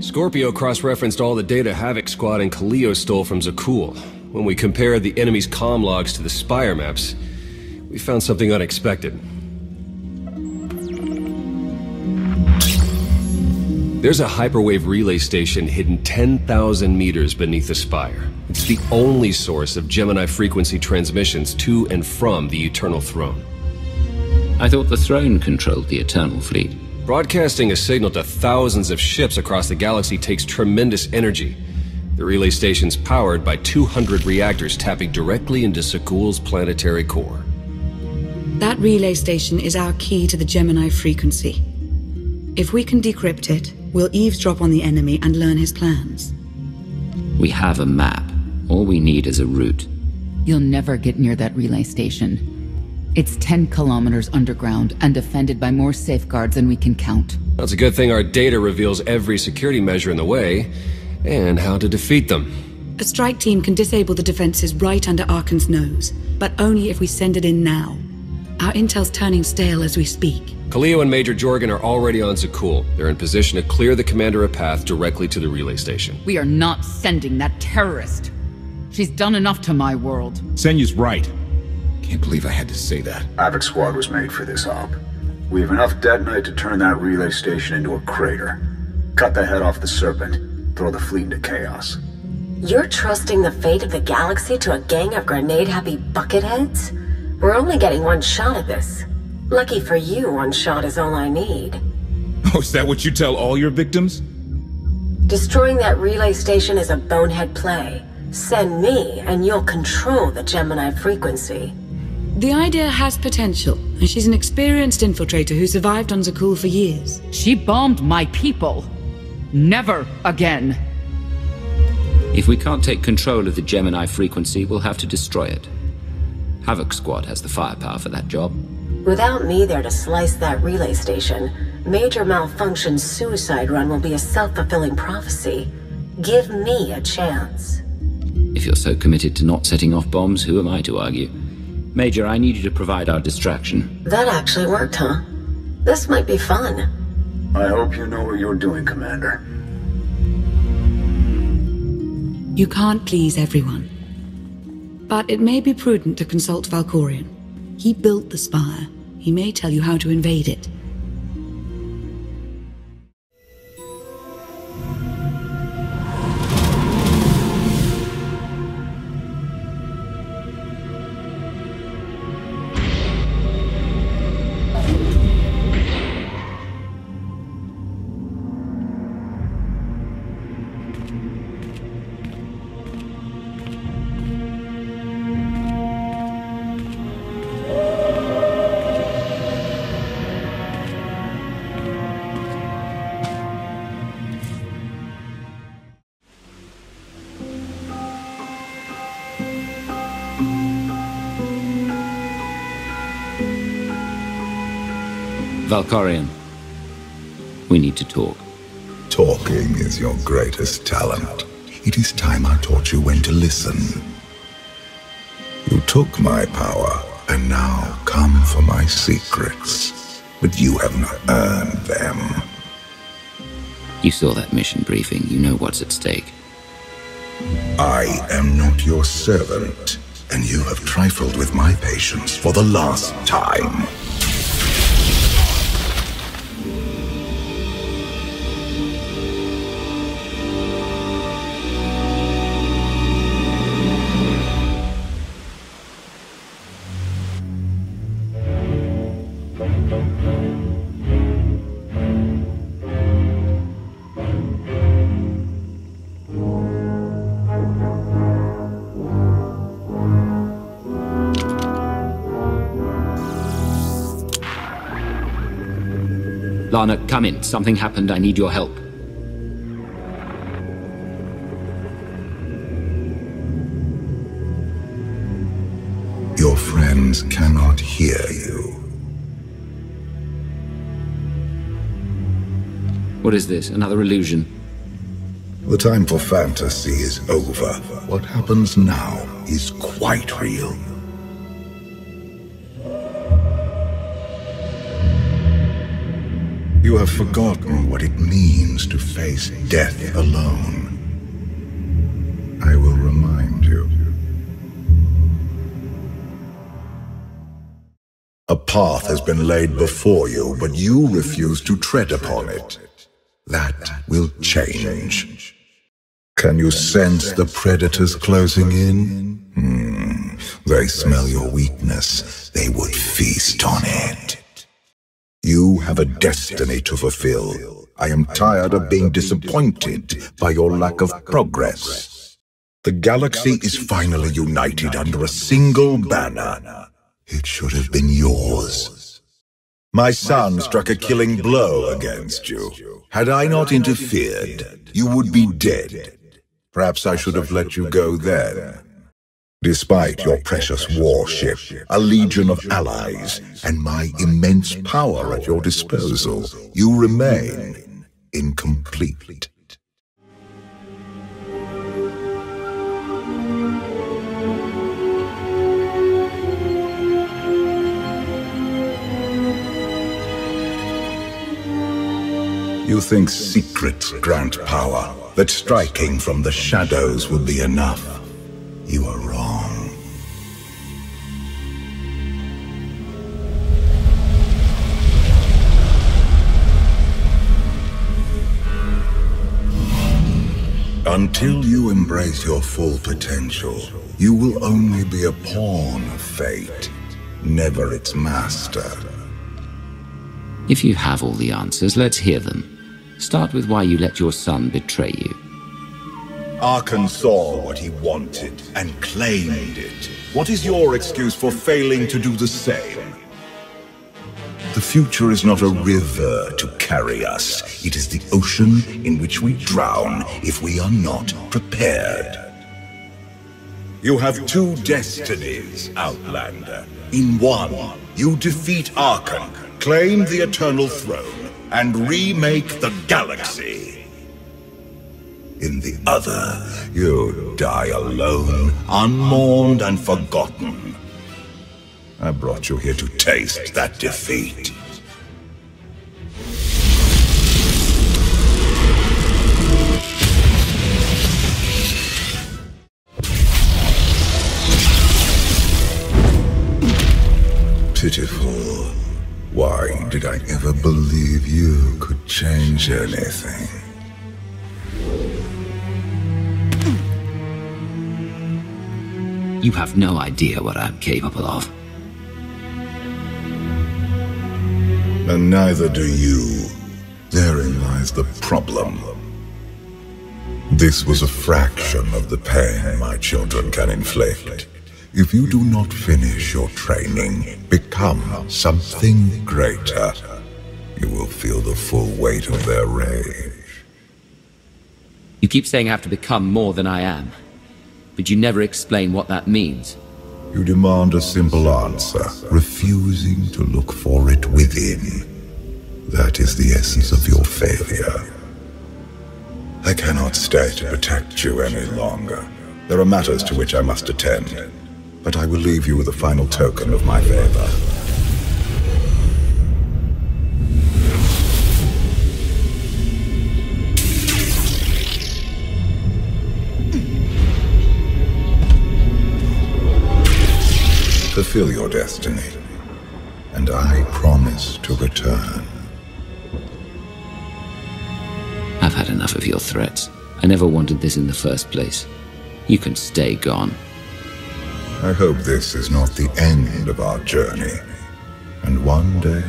Scorpio cross-referenced all the data Havoc Squad and Kaleo stole from Zakul. When we compared the enemy's comm logs to the Spire maps, we found something unexpected. There's a hyperwave relay station hidden 10,000 meters beneath the Spire. It's the only source of Gemini Frequency transmissions to and from the Eternal Throne. I thought the throne controlled the Eternal Fleet. Broadcasting a signal to thousands of ships across the galaxy takes tremendous energy. The relay station's powered by 200 reactors tapping directly into Zakul's planetary core. That relay station is our key to the Gemini Frequency. If we can decrypt it, we'll eavesdrop on the enemy and learn his plans. We have a map. All we need is a route. You'll never get near that relay station. It's 10 kilometers underground and defended by more safeguards than we can count. Well, it's a good thing our data reveals every security measure in the way, and how to defeat them. A strike team can disable the defenses right under Arcann's nose, but only if we send it in now. Our intel's turning stale as we speak. Kaleo and Major Jorgen are already on Zakul. They're in position to clear the commander a path directly to the relay station. We are not sending that terrorist. She's done enough to my world. Senyu's right. Can't believe I had to say that. Havoc Squad was made for this op. We have enough detonite to turn that relay station into a crater. Cut the head off the Serpent. Throw the fleet into chaos. You're trusting the fate of the galaxy to a gang of grenade-happy bucketheads? We're only getting one shot at this. Lucky for you, one shot is all I need. Oh, is that what you tell all your victims? Destroying that relay station is a bonehead play. Send me, and you'll control the Gemini Frequency. The idea has potential, and she's an experienced infiltrator who survived on Zakul for years. She bombed my people. Never again. If we can't take control of the Gemini Frequency, we'll have to destroy it. Havoc Squad has the firepower for that job. Without me there to slice that relay station, Major Malfunction's suicide run will be a self-fulfilling prophecy. Give me a chance. If you're so committed to not setting off bombs, who am I to argue? Major, I need you to provide our distraction. That actually worked, huh? This might be fun. I hope you know what you're doing, Commander. You can't please everyone. But it may be prudent to consult Valkorion. He built the Spire. He may tell you how to invade it. Valkorion, we need to talk. Talking is your greatest talent. It is time I taught you when to listen. You took my power, and now come for my secrets. But you have not earned them. You saw that mission briefing. You know what's at stake. I am not your servant, and you have trifled with my patience for the last time. Lana, come in. Something happened. I need your help. Your friends cannot hear you. What is this? Another illusion? The time for fantasy is over. What happens now is quite real. You have forgotten what it means to face death alone. I will remind you. A path has been laid before you, but you refuse to tread upon it. That will change. Can you sense the predators closing in? They smell your weakness. They would feast on it. You have a destiny to fulfill. I am tired of being disappointed by your lack of progress. The galaxy is finally united under a single banner. It should have been yours. My son struck a killing blow against you. Had I not interfered, you would be dead. Perhaps I should have let you go then. Despite your precious warship, a legion of allies, and my immense power at your disposal, you remain incomplete. You think secrets grant power, that striking from the shadows will be enough. You are wrong. Until you embrace your full potential, you will only be a pawn of fate, never its master. If you have all the answers, let's hear them. Start with why you let your son betray you. Arcann saw what he wanted and claimed it. What is your excuse for failing to do the same? The future is not a river to carry us. It is the ocean in which we drown if we are not prepared. You have two destinies, Outlander. In one, you defeat Arcann, claim the Eternal Throne, and remake the galaxy. In the other, you die alone, unmourned and forgotten. I brought you here to taste that defeat. Pitiful. Why did I ever believe you could change anything? You have no idea what I'm capable of. And neither do you. Therein lies the problem. This was a fraction of the pain my children can inflict. If you do not finish your training, become something greater, you will feel the full weight of their rage. You keep saying I have to become more than I am, but you never explain what that means. You demand a simple answer, refusing to look for it within. That is the essence of your failure. I cannot stay to protect you any longer. There are matters to which I must attend. But I will leave you with a final token of my favor. Fulfill your destiny, and I promise to return. I've had enough of your threats. I never wanted this in the first place. You can stay gone. I hope this is not the end of our journey. And one day,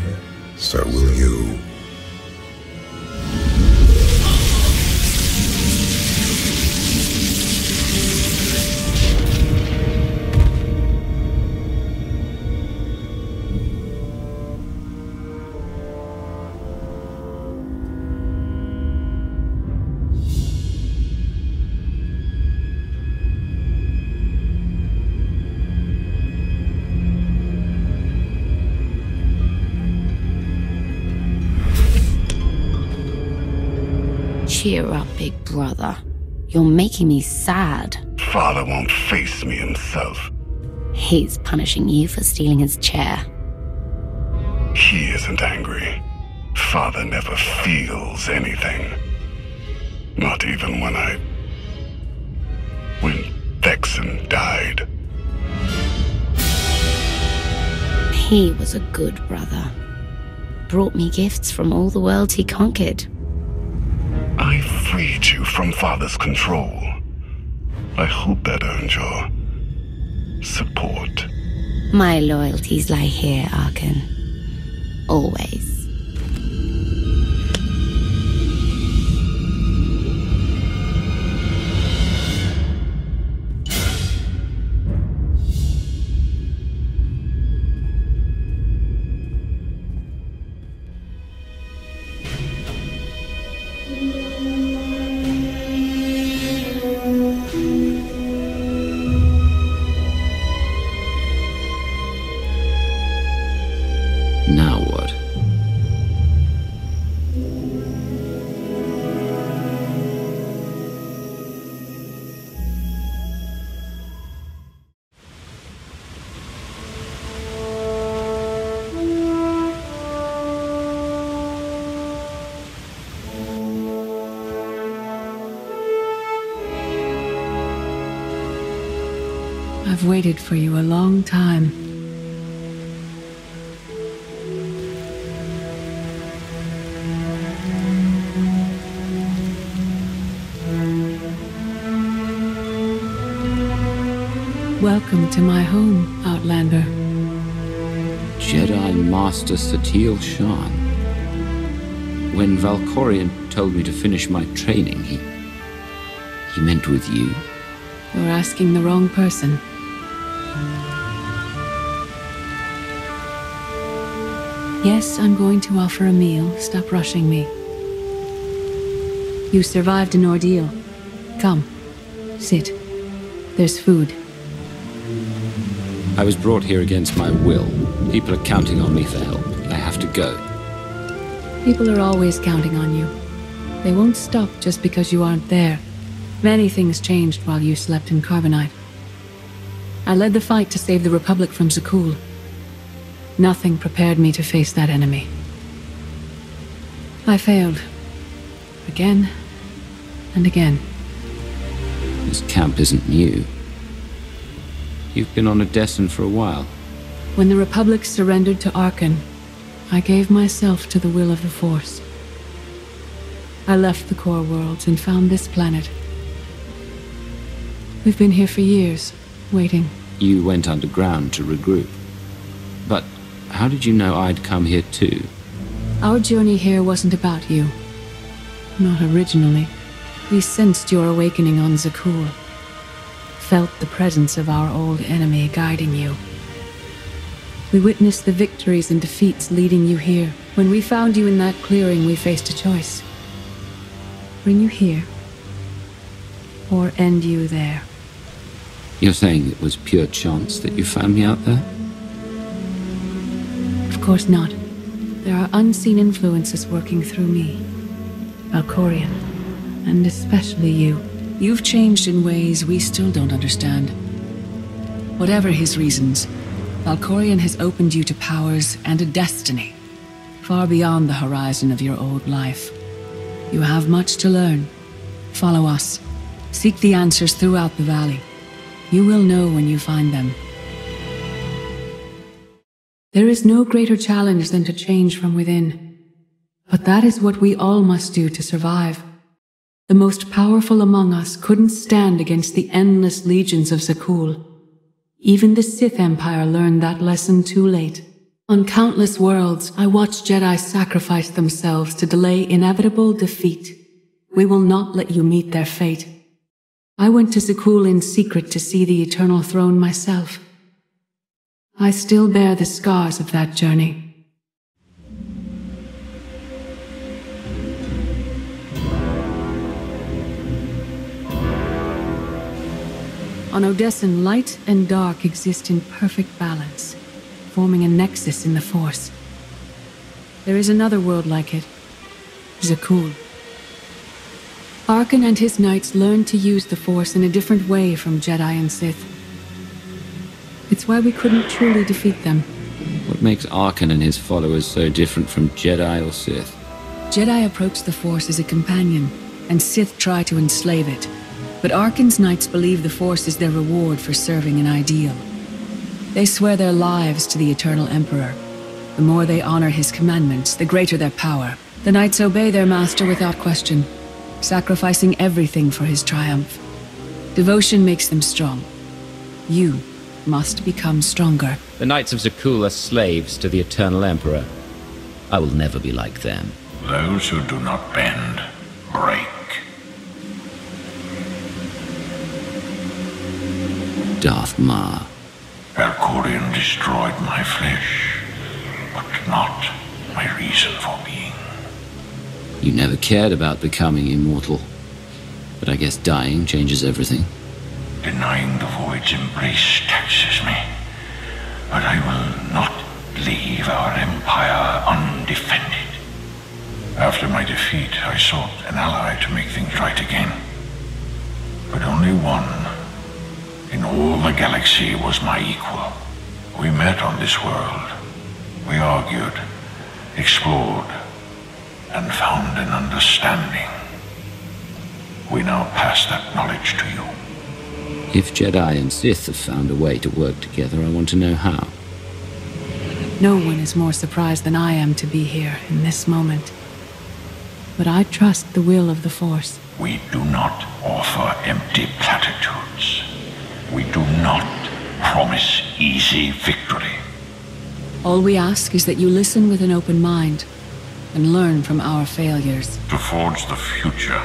so will you. Cheer up, big brother. You're making me sad. Father won't face me himself. He's punishing you for stealing his chair. He isn't angry. father never feels anything. Not even when Vexen died. He was a good brother. Brought me gifts from all the worlds he conquered. I freed you from father's control. I hope that earned your support. My loyalties lie here, Arcann. Always. Now what? I've waited for you a long time. Welcome to my home, Outlander. Jedi Master Satil Shan. When Valkorion told me to finish my training, he meant with you? You're asking the wrong person. Yes, I'm going to offer a meal. Stop rushing me. You survived an ordeal. Come, sit. There's food. I was brought here against my will. People are counting on me for help. I have to go. People are always counting on you. They won't stop just because you aren't there. Many things changed while you slept in Carbonite. I led the fight to save the Republic from Zakul. Nothing prepared me to face that enemy. I failed. Again and again. This camp isn't new. You've been on Odessen for a while. When the Republic surrendered to Arcann, I gave myself to the will of the Force. I left the core worlds and found this planet. We've been here for years, waiting. You went underground to regroup. But how did you know I'd come here too? Our journey here wasn't about you. Not originally. We sensed your awakening on Zakul. Felt the presence of our old enemy guiding you. We witnessed the victories and defeats leading you here. When we found you in that clearing, we faced a choice. Bring you here, or end you there. You're saying it was pure chance that you found me out there? Of course not. There are unseen influences working through me. Valkorion, and especially you. You've changed in ways we still don't understand. Whatever his reasons, Valkorion has opened you to powers and a destiny, far beyond the horizon of your old life. You have much to learn. Follow us. Seek the answers throughout the valley. You will know when you find them. There is no greater challenge than to change from within. But that is what we all must do to survive. The most powerful among us couldn't stand against the endless legions of Zakul. Even the Sith Empire learned that lesson too late. On countless worlds, I watched Jedi sacrifice themselves to delay inevitable defeat. We will not let you meet their fate. I went to Zakul in secret to see the Eternal Throne myself. I still bear the scars of that journey. On Odessen, light and dark exist in perfect balance, forming a nexus in the Force. There is another world like it, Zakul. Arcann and his knights learned to use the Force in a different way from Jedi and Sith. It's why we couldn't truly defeat them. What makes Arcann and his followers so different from Jedi or Sith? Jedi approach the Force as a companion, and Sith try to enslave it. But Arcann's knights believe the Force is their reward for serving an ideal. They swear their lives to the Eternal Emperor. The more they honor his commandments, the greater their power. The knights obey their master without question, sacrificing everything for his triumph. Devotion makes them strong. You must become stronger. The Knights of Zakul are slaves to the Eternal Emperor. I will never be like them. Those who do not bend, break. Darth Ma. Valkorion destroyed my flesh, but not my reason for being. You never cared about becoming immortal. But I guess dying changes everything. Denying the Void's embrace taxes me, but I will not leave our empire undefended. After my defeat, I sought an ally to make things right again. But only one in all the galaxy was my equal. We met on this world. We argued, explored, and found an understanding. We now pass that knowledge to you. If Jedi and Sith have found a way to work together, I want to know how. No one is more surprised than I am to be here in this moment. But I trust the will of the Force. We do not offer empty platitudes. We do not promise easy victory. All we ask is that you listen with an open mind and learn from our failures. To forge the future,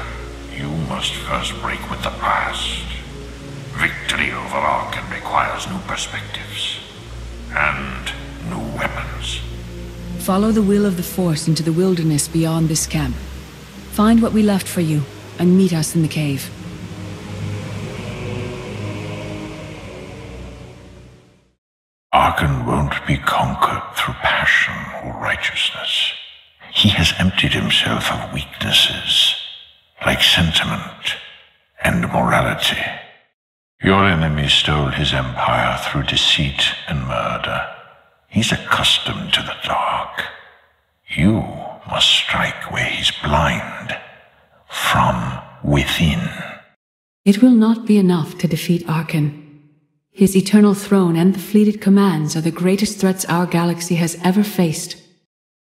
you must first break with the past. Victory over Arcann requires new perspectives and new weapons. Follow the will of the Force into the wilderness beyond this camp. Find what we left for you and meet us in the cave. Arcann won't be conquered through passion or righteousness. He has emptied himself of weaknesses, like sentiment and morality. Your enemy stole his empire through deceit and murder. He's accustomed to the dark. You must strike where he's blind, from within. It will not be enough to defeat Arcann. His eternal throne and the fleeted commands are the greatest threats our galaxy has ever faced.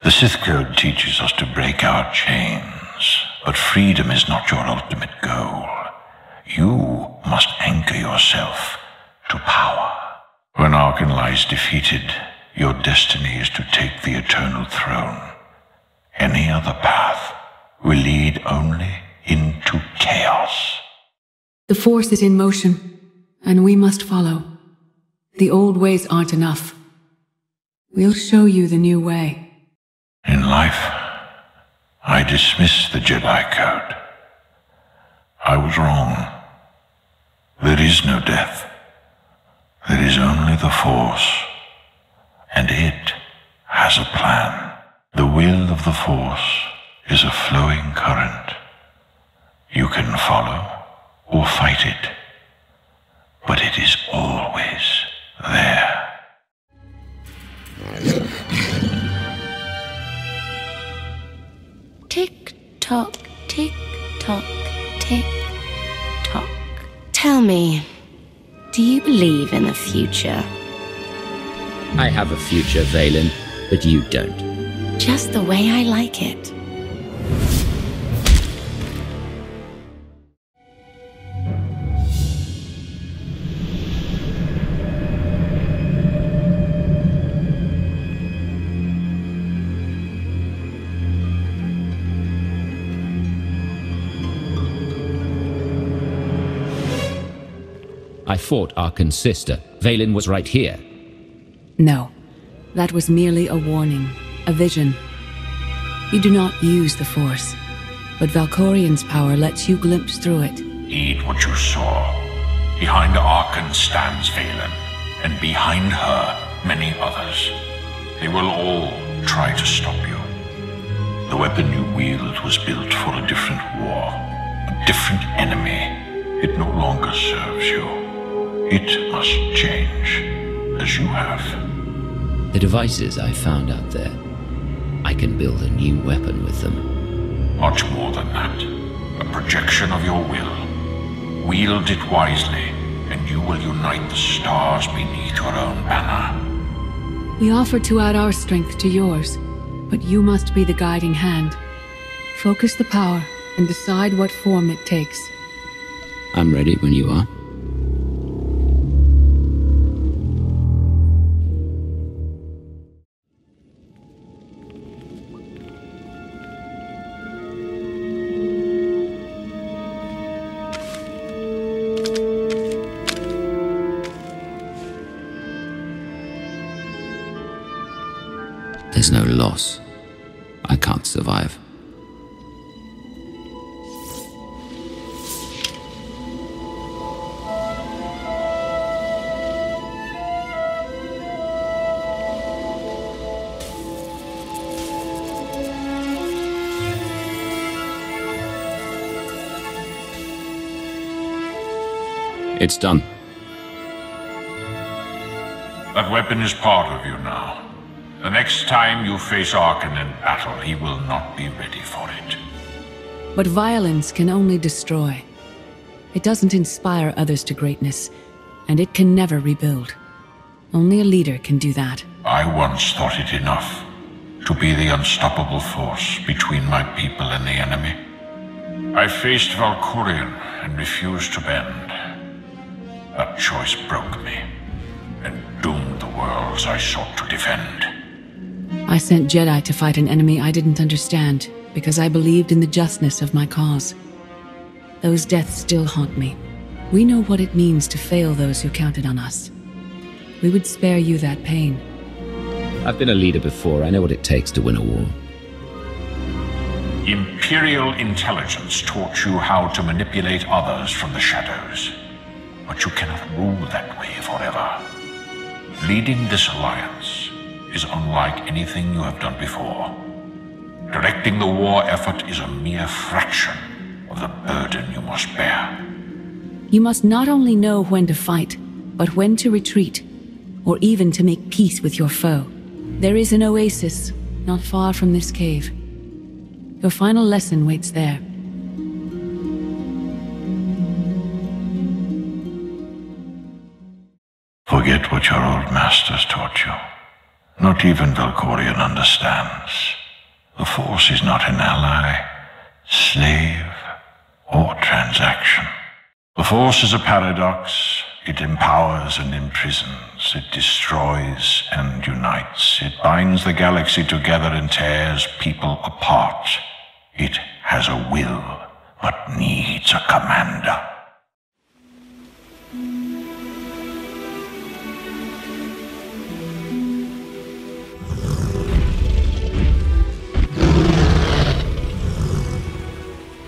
The Sith Code teaches us to break our chains, but freedom is not your ultimate goal. You must anchor yourself to power. When Arcann lies defeated, your destiny is to take the eternal throne. Any other path will lead only into chaos. The Force is in motion, and we must follow. The old ways aren't enough. We'll show you the new way. In life, I dismiss the Jedi Code. I was wrong. There is no death. There is only the Force, and it has a plan. The will of the Force is a flowing current. You can follow or fight it, but it is always there. Tick tock, tick tock, tick tock. Tell me, do you believe in a future? I have a future, Vaylin, but you don't. Just the way I like it. I fought Arkann's sister. Vaylin was right here. No, that was merely a warning, a vision. You do not use the Force, but Valkorion's power lets you glimpse through it. Heed what you saw. Behind Arcann stands Vaylin, and behind her, many others. They will all try to stop you. The weapon you wield was built for a different war, a different enemy. It no longer serves you. It must change, as you have. The devices I found out there, I can build a new weapon with them. Much more than that. A projection of your will. Wield it wisely, and you will unite the stars beneath your own banner. We offer to add our strength to yours, but you must be the guiding hand. Focus the power and decide what form it takes. I'm ready when you are. There's no loss. I can't survive. It's done. That weapon is part of you now. The next time you face Arcann in battle, he will not be ready for it. But violence can only destroy. It doesn't inspire others to greatness, and it can never rebuild. Only a leader can do that. I once thought it enough to be the unstoppable force between my people and the enemy. I faced Valkorion and refused to bend. That choice broke me and doomed the worlds I sought to defend. I sent Jedi to fight an enemy I didn't understand, because I believed in the justness of my cause. Those deaths still haunt me. We know what it means to fail those who counted on us. We would spare you that pain. I've been a leader before. I know what it takes to win a war. Imperial intelligence taught you how to manipulate others from the shadows. But you cannot rule that way forever. Leading this alliance is unlike anything you have done before. Directing the war effort is a mere fraction of the burden you must bear. You must not only know when to fight, but when to retreat, or even to make peace with your foe. There is an oasis not far from this cave. Your final lesson waits there. Forget what your old masters taught you. Not even Valkorion understands. The Force is not an ally, slave, or transaction. The Force is a paradox. It empowers and imprisons. It destroys and unites. It binds the galaxy together and tears people apart. It has a will, but needs a commander.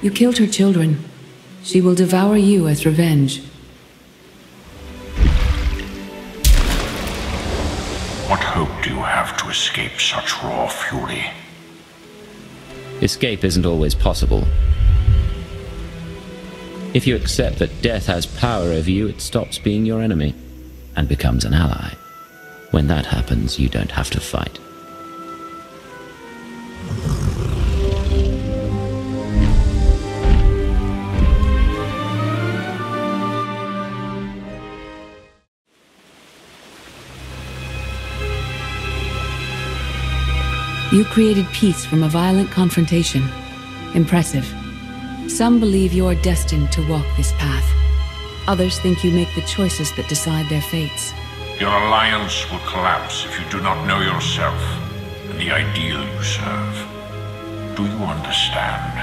You killed her children. She will devour you as revenge. What hope do you have to escape such raw fury? Escape isn't always possible. If you accept that death has power over you, it stops being your enemy and becomes an ally. When that happens, you don't have to fight. You created peace from a violent confrontation. Impressive. Some believe you're destined to walk this path. Others think you make the choices that decide their fates. Your alliance will collapse if you do not know yourself and the ideal you serve. Do you understand?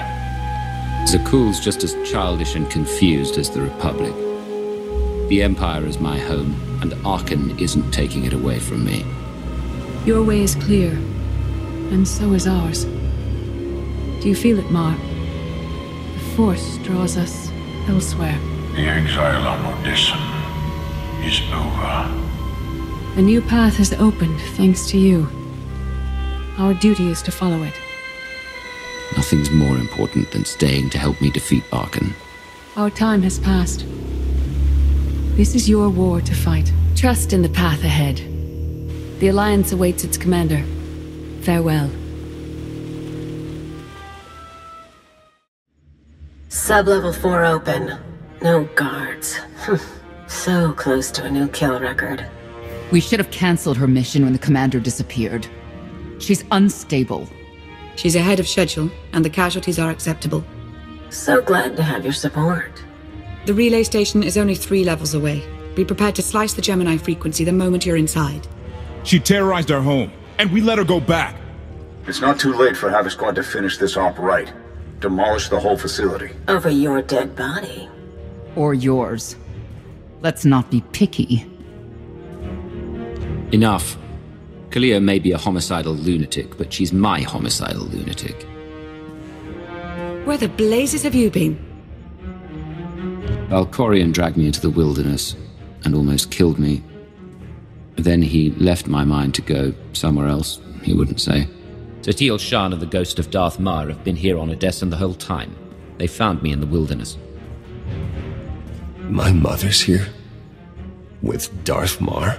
Zakuul's just as childish and confused as the Republic. The Empire is my home, and Arcann isn't taking it away from me. Your way is clear. And so is ours. Do you feel it, Mar? The Force draws us elsewhere. The exile on Odessen is over. A new path has opened, thanks to you. Our duty is to follow it. Nothing's more important than staying to help me defeat Arcann. Our time has passed. This is your war to fight. Trust in the path ahead. The Alliance awaits its commander. Farewell. Sub-level 4 open. No guards. So close to a new kill record. We should have cancelled her mission when the commander disappeared. She's unstable. She's ahead of schedule, and the casualties are acceptable. So glad to have your support. The relay station is only 3 levels away. Be prepared to slice the Gemini Frequency the moment you're inside. She terrorized our home, and we let her go back. It's not too late for Havoc Squad to finish this op right. Demolish the whole facility. Over your dead body. Or yours. Let's not be picky. Enough. Kalia may be a homicidal lunatic, but she's my homicidal lunatic. Where the blazes have you been? Valkorion dragged me into the wilderness and almost killed me. Then he left my mind to go somewhere else, he wouldn't say. Tatil Shan and the ghost of Darth Mar have been here on Odessen the whole time. They found me in the wilderness. My mother's here? With Darth Mar?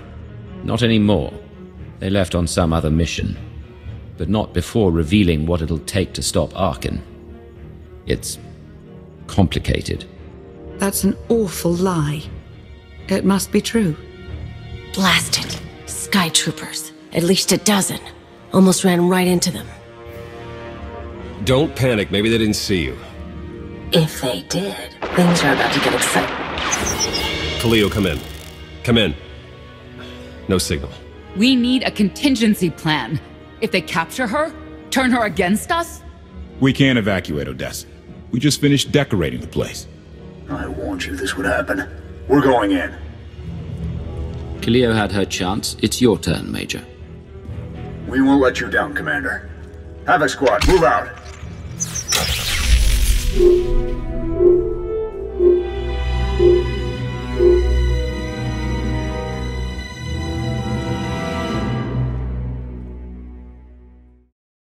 Not anymore. They left on some other mission. But not before revealing what it'll take to stop Arcann. It's complicated. That's an awful lie. It must be true. Blast it. Sky troopers. At least a dozen. Almost ran right into them. Don't panic, maybe they didn't see you. If they did, things are about to get exciting. Khalil, come in. Come in. No signal. We need a contingency plan. If they capture her, turn her against us? We can't evacuate Odessen. We just finished decorating the place. I warned you this would happen. We're going in. Kalia had her chance. It's your turn, Major. We won't let you down, Commander. Havoc Squad, move out.